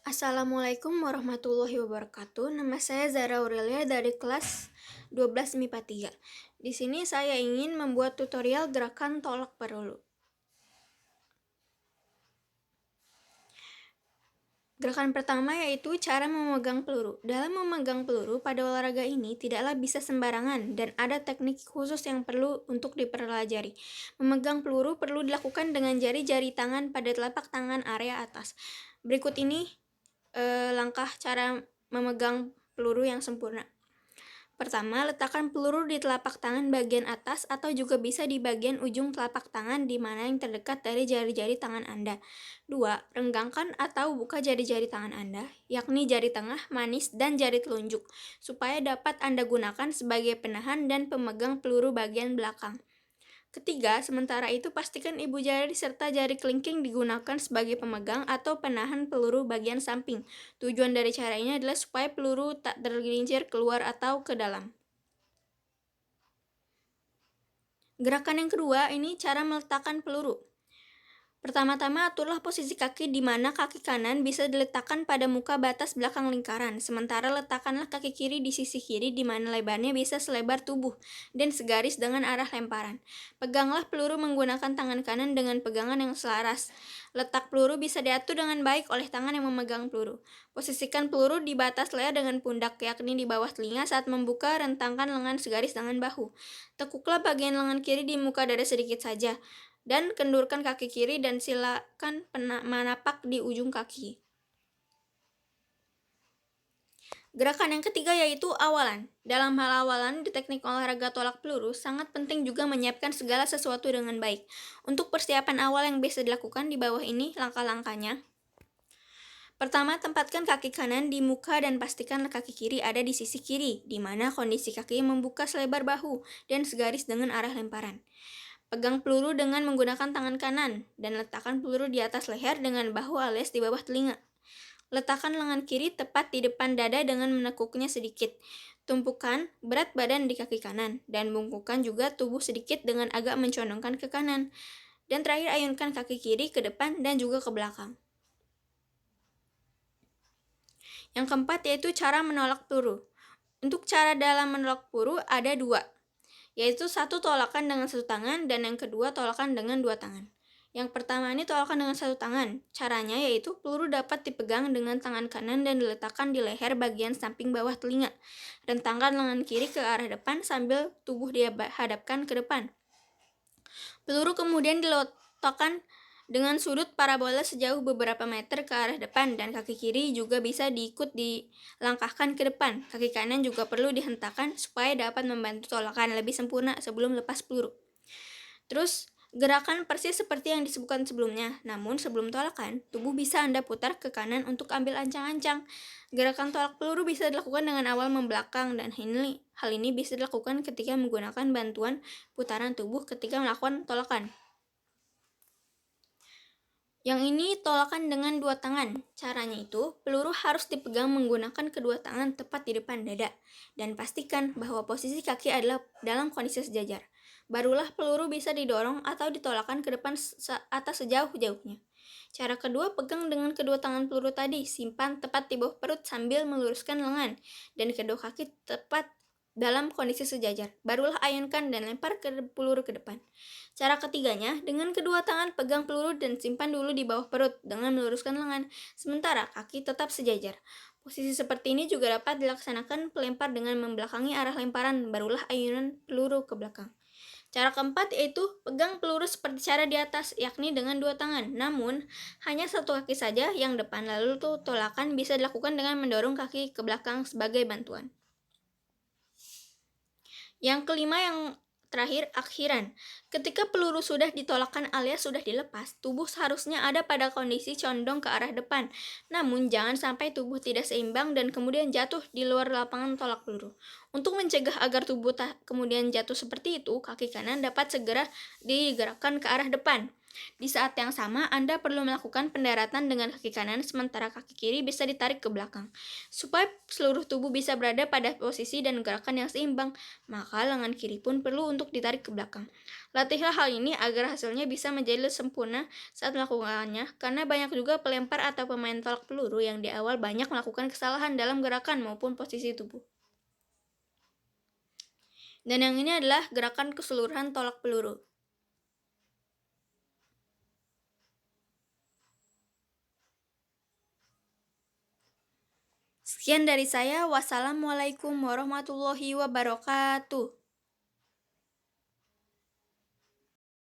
Assalamualaikum warahmatullahi wabarakatuh. Nama saya Zara Aurelia dari kelas 12 MIPA 3. Di sini saya ingin membuat tutorial gerakan tolak peluru. Gerakan pertama yaitu cara memegang peluru. Dalam memegang peluru pada olahraga ini tidaklah bisa sembarangan dan ada teknik khusus yang perlu untuk dipelajari. Memegang peluru perlu dilakukan dengan jari-jari tangan pada telapak tangan area atas. Berikut ini langkah cara memegang peluru yang sempurna. Pertama, letakkan peluru di telapak tangan bagian atas atau juga bisa di bagian ujung telapak tangan di mana yang terdekat dari jari-jari tangan Anda. 2. Renggangkan atau buka jari-jari tangan Anda, yakni jari tengah, manis, dan jari telunjuk, supaya dapat Anda gunakan sebagai penahan dan pemegang peluru bagian belakang. Ketiga, sementara itu pastikan ibu jari serta jari kelingking digunakan sebagai pemegang atau penahan peluru bagian samping. Tujuan dari cara ini adalah supaya peluru tak tergelincir keluar atau ke dalam. Gerakan yang kedua, ini cara meletakkan peluru. Pertama-tama, aturlah posisi kaki di mana kaki kanan bisa diletakkan pada muka batas belakang lingkaran, sementara letakkanlah kaki kiri di sisi kiri di mana lebarnya bisa selebar tubuh dan segaris dengan arah lemparan. Peganglah peluru menggunakan tangan kanan dengan pegangan yang selaras. Letak peluru bisa diatur dengan baik oleh tangan yang memegang peluru. Posisikan peluru di batas leher dengan pundak, yakni di bawah telinga saat membuka, rentangkan lengan segaris dengan bahu. Tekuklah bagian lengan kiri di muka dada sedikit saja dan kendurkan kaki kiri dan silakan menapak di ujung kaki. Gerakan yang ketiga yaitu awalan. Dalam hal awalan di teknik olahraga tolak peluru, sangat penting juga menyiapkan segala sesuatu dengan baik. Untuk persiapan awal yang bisa dilakukan di bawah ini langkah-langkahnya. Pertama, tempatkan kaki kanan di muka dan pastikan kaki kiri ada di sisi kiri, di mana kondisi kaki membuka selebar bahu dan segaris dengan arah lemparan. Pegang peluru dengan menggunakan tangan kanan, dan letakkan peluru di atas leher dengan bahu alias di bawah telinga. Letakkan lengan kiri tepat di depan dada dengan menekuknya sedikit. Tumpukan berat badan di kaki kanan, dan bungkukkan juga tubuh sedikit dengan agak mencondongkan ke kanan. Dan terakhir, ayunkan kaki kiri ke depan dan juga ke belakang. Yang keempat yaitu cara menolak peluru. Untuk cara dalam menolak peluru ada dua, yaitu satu tolakan dengan satu tangan dan yang kedua tolakan dengan dua tangan. Yang pertama ini tolakan dengan satu tangan. Caranya yaitu peluru dapat dipegang dengan tangan kanan dan diletakkan di leher bagian samping bawah telinga. Rentangkan lengan kiri ke arah depan sambil tubuh dihadapkan ke depan. Peluru kemudian diletakkan dengan sudut parabola sejauh beberapa meter ke arah depan dan kaki kiri juga bisa dilangkahkan ke depan. Kaki kanan juga perlu dihentakkan supaya dapat membantu tolakan lebih sempurna sebelum lepas peluru. Terus, gerakan persis seperti yang disebutkan sebelumnya, namun sebelum tolakan, tubuh bisa Anda putar ke kanan untuk ambil ancang-ancang. Gerakan tolak peluru bisa dilakukan dengan awal membelakang dan hal ini bisa dilakukan ketika menggunakan bantuan putaran tubuh ketika melakukan tolakan. Yang ini tolakan dengan dua tangan. Caranya itu, peluru harus dipegang menggunakan kedua tangan tepat di depan dada. Dan pastikan bahwa posisi kaki adalah dalam kondisi sejajar. Barulah peluru bisa didorong atau ditolakkan ke depan atas sejauh-jauhnya. Cara kedua, pegang dengan kedua tangan peluru tadi. Simpan tepat di bawah perut sambil meluruskan lengan. Dan kedua kaki tepat dalam kondisi sejajar. Barulah ayunkan dan lempar peluru ke depan. Cara ketiganya, dengan kedua tangan pegang peluru dan simpan dulu di bawah perut dengan meluruskan lengan, sementara kaki tetap sejajar. Posisi seperti ini juga dapat dilaksanakan pelempar dengan membelakangi arah lemparan, barulah ayunan peluru ke belakang. Cara keempat yaitu pegang peluru seperti cara di atas, yakni dengan dua tangan. Namun, hanya satu kaki saja yang depan, lalu tolakan bisa dilakukan dengan mendorong kaki ke belakang sebagai bantuan. Yang kelima yang terakhir, akhiran. Ketika peluru sudah ditolakkan alias sudah dilepas, tubuh seharusnya ada pada kondisi condong ke arah depan. Namun, jangan sampai tubuh tidak seimbang dan kemudian jatuh di luar lapangan tolak peluru. Untuk mencegah agar tubuh kemudian jatuh seperti itu, kaki kanan dapat segera digerakkan ke arah depan. Di saat yang sama, Anda perlu melakukan pendaratan dengan kaki kanan, sementara kaki kiri bisa ditarik ke belakang. Supaya seluruh tubuh bisa berada pada posisi dan gerakan yang seimbang, maka lengan kiri pun perlu untuk ditarik ke belakang. Latihlah hal ini agar hasilnya bisa menjadi sempurna saat melakukannya, karena banyak juga pelempar atau pemain tolak peluru yang di awal banyak melakukan kesalahan dalam gerakan maupun posisi tubuh. Dan yang ini adalah gerakan keseluruhan tolak peluru. Sekian dari saya. Wassalamualaikum warahmatullahi wabarakatuh.